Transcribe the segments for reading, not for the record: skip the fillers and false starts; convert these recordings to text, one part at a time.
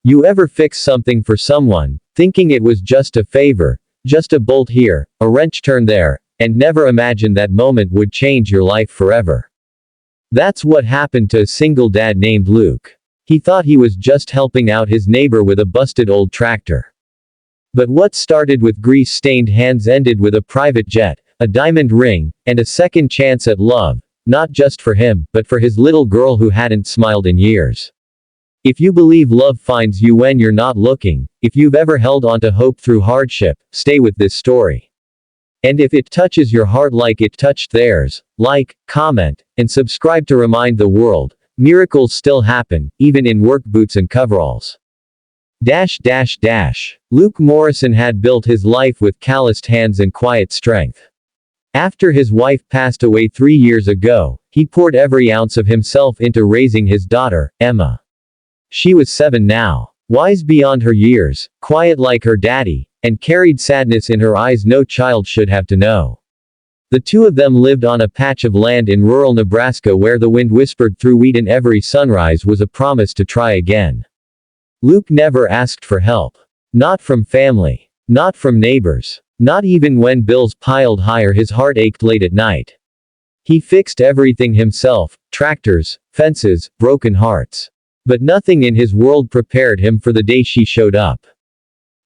You ever fix something for someone, thinking it was just a favor, just a bolt here, a wrench turn there, and never imagined that moment would change your life forever? That's what happened to a single dad named Luke. He thought he was just helping out his neighbor with a busted old tractor. But what started with grease-stained hands ended with a private jet, a diamond ring, and a second chance at love, not just for him, but for his little girl who hadn't smiled in years. If you believe love finds you when you're not looking, if you've ever held on to hope through hardship, stay with this story. And if it touches your heart like it touched theirs, like, comment, and subscribe to remind the world, miracles still happen, even in work boots and coveralls. Luke Morrison had built his life with calloused hands and quiet strength. After his wife passed away 3 years ago, he poured every ounce of himself into raising his daughter, Emma. She was 7 now, wise beyond her years, quiet like her daddy, and carried sadness in her eyes no child should have to know. The two of them lived on a patch of land in rural Nebraska where the wind whispered through wheat and every sunrise was a promise to try again. Luke never asked for help. Not from family. Not from neighbors. Not even when bills piled higher his heart ached late at night. He fixed everything himself, tractors, fences, broken hearts. But nothing in his world prepared him for the day she showed up.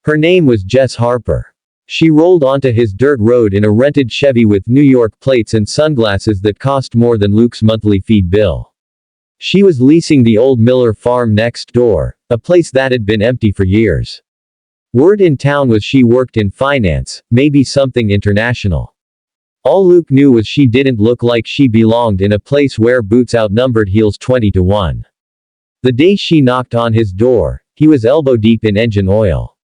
Her name was Jess Harper. She rolled onto his dirt road in a rented Chevy with New York plates and sunglasses that cost more than Luke's monthly feed bill. She was leasing the old Miller farm next door, a place that had been empty for years. Word in town was she worked in finance, maybe something international. All Luke knew was she didn't look like she belonged in a place where boots outnumbered heels 20-1. The day she knocked on his door, he was elbow deep in engine oil.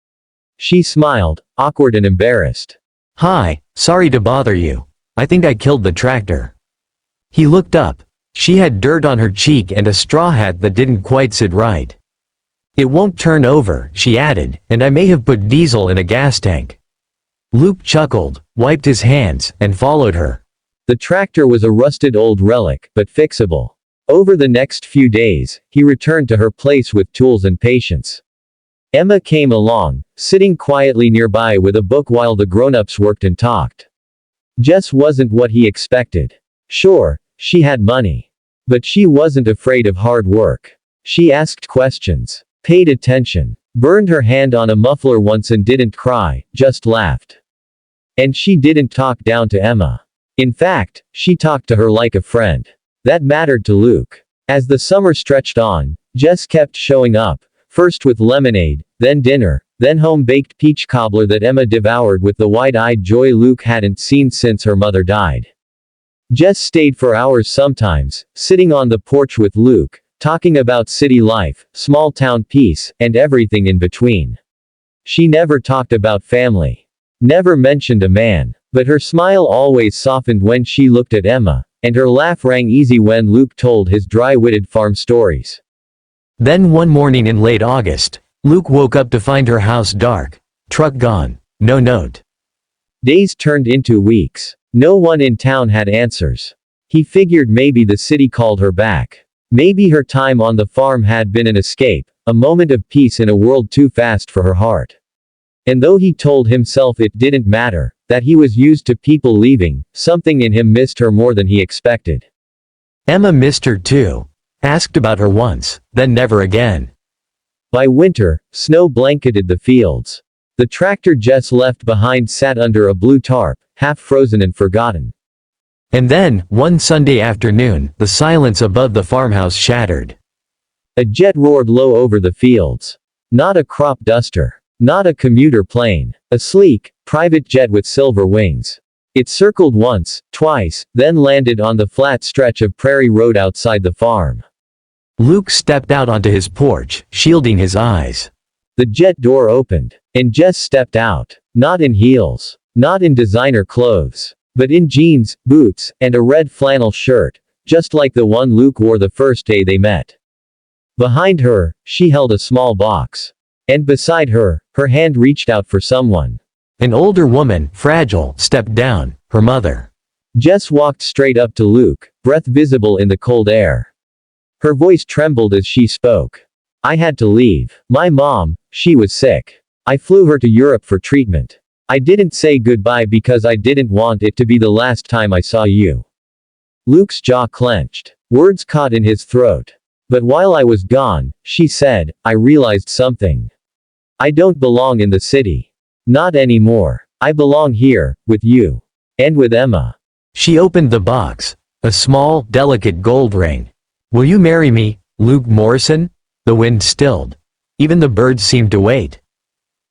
She smiled, awkward and embarrassed. "Hi, sorry to bother you. I think I killed the tractor." He looked up. She had dirt on her cheek and a straw hat that didn't quite sit right. "It won't turn over," she added, "and I may have put diesel in a gas tank." Luke chuckled, wiped his hands, and followed her. The tractor was a rusted old relic, but fixable. Over the next few days, he returned to her place with tools and patience. Emma came along, sitting quietly nearby with a book while the grown-ups worked and talked. Jess wasn't what he expected. Sure, she had money. But she wasn't afraid of hard work. She asked questions, paid attention, burned her hand on a muffler once and didn't cry, just laughed. And she didn't talk down to Emma. In fact, she talked to her like a friend. That mattered to Luke. As the summer stretched on, Jess kept showing up, first with lemonade, then dinner, then home-baked peach cobbler that Emma devoured with the wide-eyed joy Luke hadn't seen since her mother died. Jess stayed for hours sometimes, sitting on the porch with Luke, talking about city life, small-town peace, and everything in between. She never talked about family. Never mentioned a man. But her smile always softened when she looked at Emma, and her laugh rang easy when Luke told his dry-witted farm stories. Then one morning in late August, Luke woke up to find her house dark. Truck gone. No note. Days turned into weeks. No one in town had answers. He figured maybe the city called her back. Maybe her time on the farm had been an escape, a moment of peace in a world too fast for her heart. And though he told himself it didn't matter, that he was used to people leaving, something in him missed her more than he expected. Emma missed her too. Asked about her once, then never again. By winter, snow blanketed the fields. The tractor Jess left behind sat under a blue tarp, half frozen and forgotten. And then, one Sunday afternoon, the silence above the farmhouse shattered. A jet roared low over the fields. Not a crop duster. Not a commuter plane. A sleek, private jet with silver wings. It circled once, twice, then landed on the flat stretch of prairie road outside the farm. Luke stepped out onto his porch, shielding his eyes. The jet door opened, and Jess stepped out. Not in heels. Not in designer clothes. But in jeans, boots, and a red flannel shirt, just like the one Luke wore the first day they met. Behind her, she held a small box. And beside her, her hand reached out for someone. An older woman, fragile, stepped down, her mother. Jess walked straight up to Luke, breath visible in the cold air. Her voice trembled as she spoke. I had to leave. My mom, she was sick. I flew her to Europe for treatment. I didn't say goodbye because I didn't want it to be the last time I saw you. Luke's jaw clenched. Words caught in his throat. But while I was gone, she said, I realized something. I don't belong in the city. Not anymore. I belong here, with you. And with Emma. She opened the box. A small, delicate gold ring. Will you marry me, Luke Morrison? The wind stilled. Even the birds seemed to wait.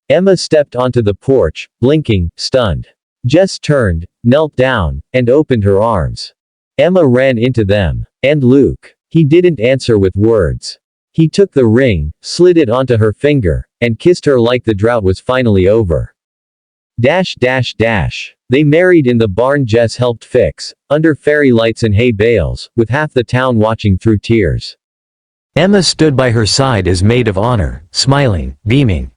Emma stepped onto the porch, blinking, stunned. Jess turned, knelt down, and opened her arms. Emma ran into them. And Luke. He didn't answer with words. He took the ring, slid it onto her finger, and kissed her like the drought was finally over. They married in the barn Jess helped fix, under fairy lights and hay bales, with half the town watching through tears. Emma stood by her side as maid of honor, smiling, beaming.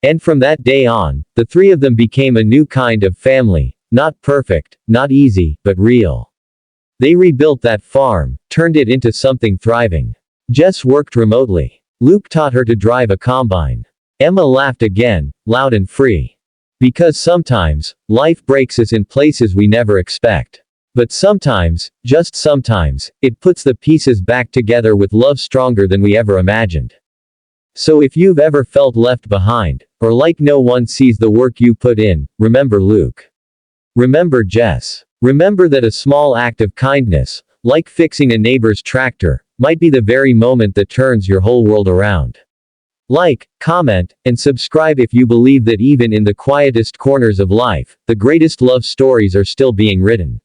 And from that day on, the three of them became a new kind of family, not perfect, not easy, but real. They rebuilt that farm, turned it into something thriving. Jess worked remotely. Luke taught her to drive a combine. Emma laughed again, loud and free. Because sometimes, life breaks us in places we never expect. But sometimes, just sometimes, it puts the pieces back together with love stronger than we ever imagined. So if you've ever felt left behind, or like no one sees the work you put in, remember Luke. Remember Jess. Remember that a small act of kindness, like fixing a neighbor's tractor, might be the very moment that turns your whole world around. Like, comment, and subscribe if you believe that even in the quietest corners of life, the greatest love stories are still being written.